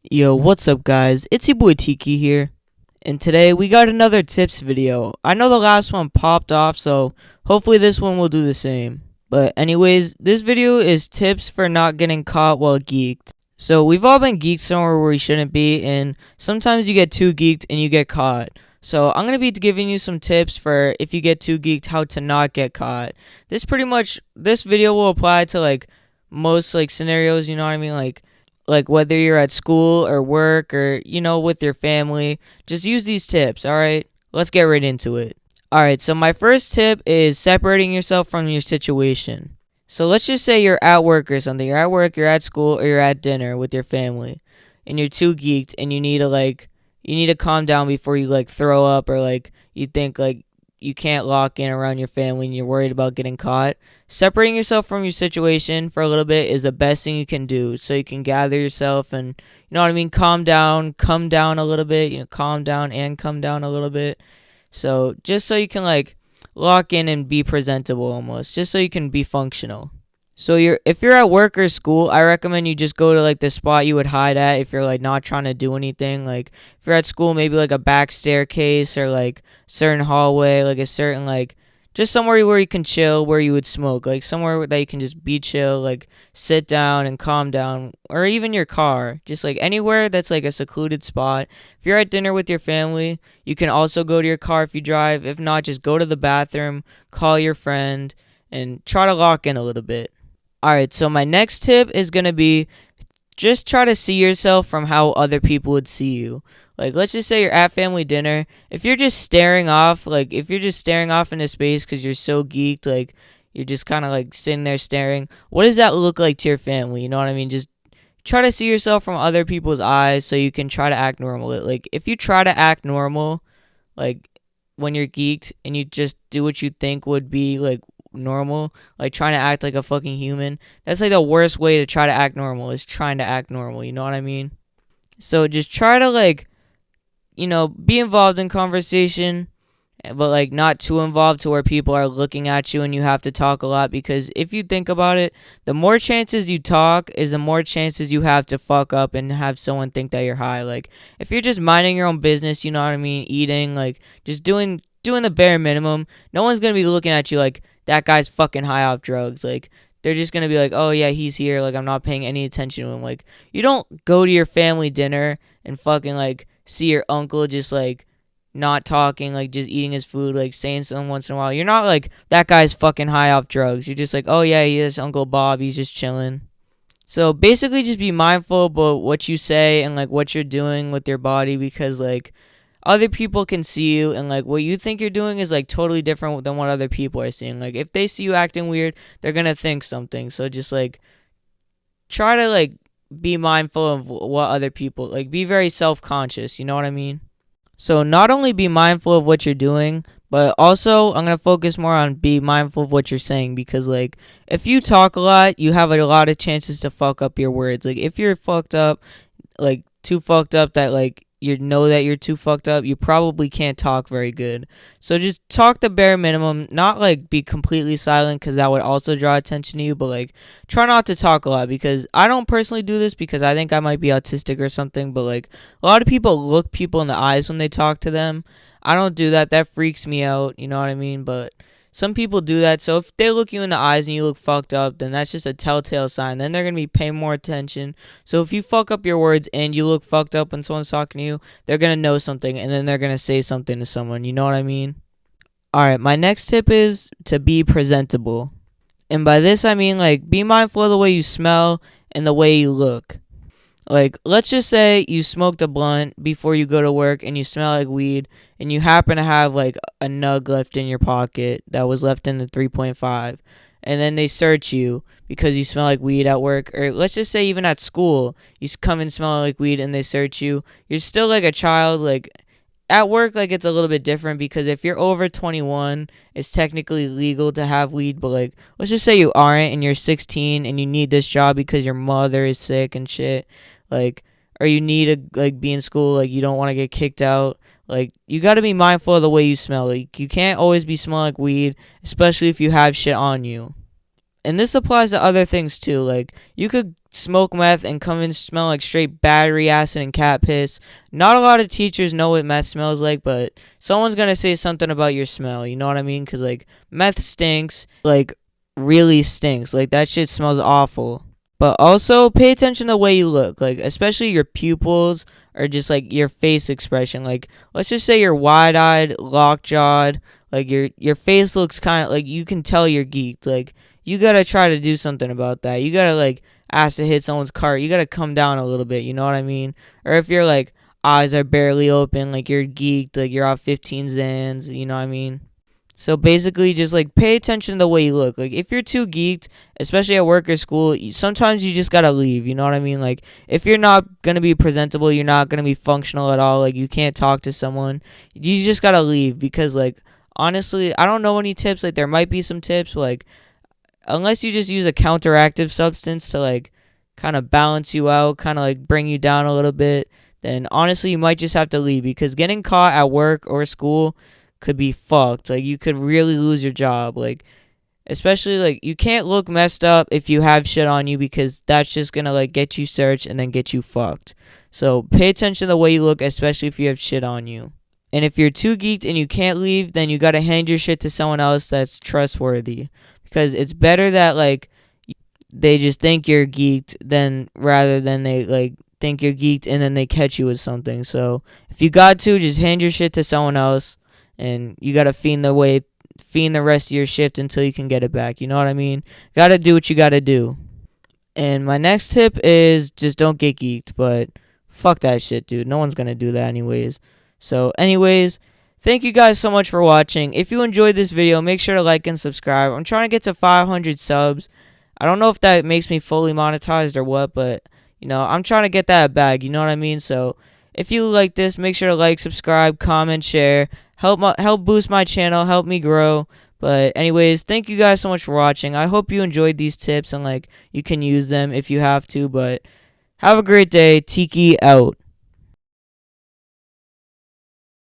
Yo, what's up guys? It's your boy Tiki here. And today we got another tips video. I know the last one popped off, so hopefully this one will do the same. But anyways, this video is tips for not getting caught while geeked. So we've all been geeked somewhere where we shouldn't be, and sometimes you get too geeked and you get caught. So I'm going to be giving you some tips for if you get too geeked, how to not get caught. This video will apply to most scenarios, you know what I mean? Like whether you're at school or work or with your family, just use these tips. All right, let's get right into it. All right, so my first tip is separating yourself from your situation. So let's just say you're at work or something. You're at work, you're at school, or you're at dinner with your family, and you're too geeked and you need to calm down before you throw up, or you think you can't lock in around your family and you're worried about getting caught. Separating yourself from your situation for a little bit is the best thing you can do, so you can gather yourself and, you know what I mean, calm down a little bit, calm down and come down a little bit. So just so you can lock in and be presentable, almost just so you can be functional. So if you're at work or school, I recommend you just go to the spot you would hide at if you're not trying to do anything. Like if you're at school, maybe a back staircase, or certain hallway, a certain just somewhere where you can chill, where you would smoke, somewhere that you can just be chill, sit down and calm down, or even your car, just anywhere that's a secluded spot. If you're at dinner with your family, you can also go to your car if you drive. If not, just go to the bathroom, call your friend, and try to lock in a little bit. Alright, so my next tip is going to be just try to see yourself from how other people would see you. Let's just say you're at family dinner. If you're just staring off, into space because you're so geeked, you're just kind of sitting there staring, what does that look like to your family? You know what I mean? Just try to see yourself from other people's eyes so you can try to act normal. If you try to act normal, when you're geeked and you just do what you think would be normal, trying to act like a fucking human, that's the worst way to try to act normal, is trying to act normal, you know what I mean? So just try to be involved in conversation, but not too involved to where people are looking at you and you have to talk a lot, because if you think about it, the more chances you talk is the more chances you have to fuck up and have someone think that you're high. If you're just minding your own business, you know what I mean, eating, just doing the bare minimum, no one's gonna be looking at you that guy's fucking high off drugs. They're just gonna be oh yeah, he's here, I'm not paying any attention to him. You don't go to your family dinner and fucking see your uncle just not talking, just eating his food, saying something once in a while. You're not that guy's fucking high off drugs. You're just oh yeah, he is Uncle Bob, he's just chilling. So basically just be mindful about what you say and what you're doing with your body, because other people can see you, and what you think you're doing is totally different than what other people are seeing. If they see you acting weird, they're gonna think something. So just try to be mindful of what other people, be very self-conscious, you know what I mean? So not only be mindful of what you're doing, but also I'm gonna focus more on be mindful of what you're saying, because if you talk a lot, you have a lot of chances to fuck up your words. If you're fucked up, too fucked up that you know that you're too fucked up, you probably can't talk very good. So just talk the bare minimum, not be completely silent, because that would also draw attention to you, but try not to talk a lot, because I don't personally do this because I think I might be autistic or something, but a lot of people look people in the eyes when they talk to them. I don't do that freaks me out, you know what I mean? But some people do that, so if they look you in the eyes and you look fucked up, then that's just a telltale sign. Then they're going to be paying more attention. So if you fuck up your words and you look fucked up when someone's talking to you, they're going to know something, and then they're going to say something to someone, you know what I mean? Alright, my next tip is to be presentable. And by this I mean be mindful of the way you smell and the way you look. Let's just say you smoked a blunt before you go to work and you smell like weed, and you happen to have a nug left in your pocket that was left in the 3.5, and then they search you because you smell like weed at work. Or let's just say even at school, you come and smell like weed and they search you. You're still a child. At work, it's a little bit different, because if you're over 21, it's technically legal to have weed, but let's just say you aren't and you're 16 and you need this job because your mother is sick and shit, or you need to be in school, you don't want to get kicked out. You got to be mindful of the way you smell. You can't always be smelling like weed, especially if you have shit on you. And this applies to other things too. Like, you could smoke meth and come in smell like straight battery acid and cat piss. Not a lot of teachers know what meth smells like, but someone's gonna say something about your smell. You know what I mean? Because, like, meth stinks. Like, really stinks. Like, that shit smells awful. But also, pay attention to the way you look. Like, especially your pupils or just, like, your face expression. Like, let's just say you're wide-eyed, lockjawed. Like, your face looks kind of like you can tell you're geeked. Like, you gotta try to do something about that. You gotta, like, ask to hit someone's cart. You gotta come down a little bit. You know what I mean? Or if your, like, eyes are barely open, like, you're geeked, like, you're off 15 Zans. You know what I mean? So basically, just, like, pay attention to the way you look. Like, if you're too geeked, especially at work or school, sometimes you just gotta leave. You know what I mean? Like, if you're not gonna be presentable, you're not gonna be functional at all. Like, you can't talk to someone. You just gotta leave because, like, honestly, I don't know any tips. Like, there might be some tips, but, like, unless you just use a counteractive substance to, like, kind of balance you out, kind of, like, bring you down a little bit, then honestly, you might just have to leave because getting caught at work or school could be fucked. Like, you could really lose your job. Like, especially, like, you can't look messed up if you have shit on you because that's just gonna, like, get you searched and then get you fucked. So pay attention to the way you look, especially if you have shit on you. And if you're too geeked and you can't leave, then you gotta hand your shit to someone else that's trustworthy, because it's better that, like, they just think you're geeked than rather than they, like, think you're geeked and then they catch you with something. So if you got to, just hand your shit to someone else, and you gotta fiend the rest of your shift until you can get it back. You know what I mean? Gotta do what you gotta do. And my next tip is just don't get geeked, but fuck that shit, dude. No one's gonna do that anyways. So anyways, thank you guys so much for watching. If you enjoyed this video, make sure to like and subscribe. I'm trying to get to 500 subs. I don't know if that makes me fully monetized or what, but, you know, I'm trying to get that bag. You know what I mean? So if you like this, make sure to like, subscribe, comment, share. Help boost my channel, help me grow. But anyways, thank you guys so much for watching. I hope you enjoyed these tips and, like, you can use them if you have to. But have a great day. Tiki out.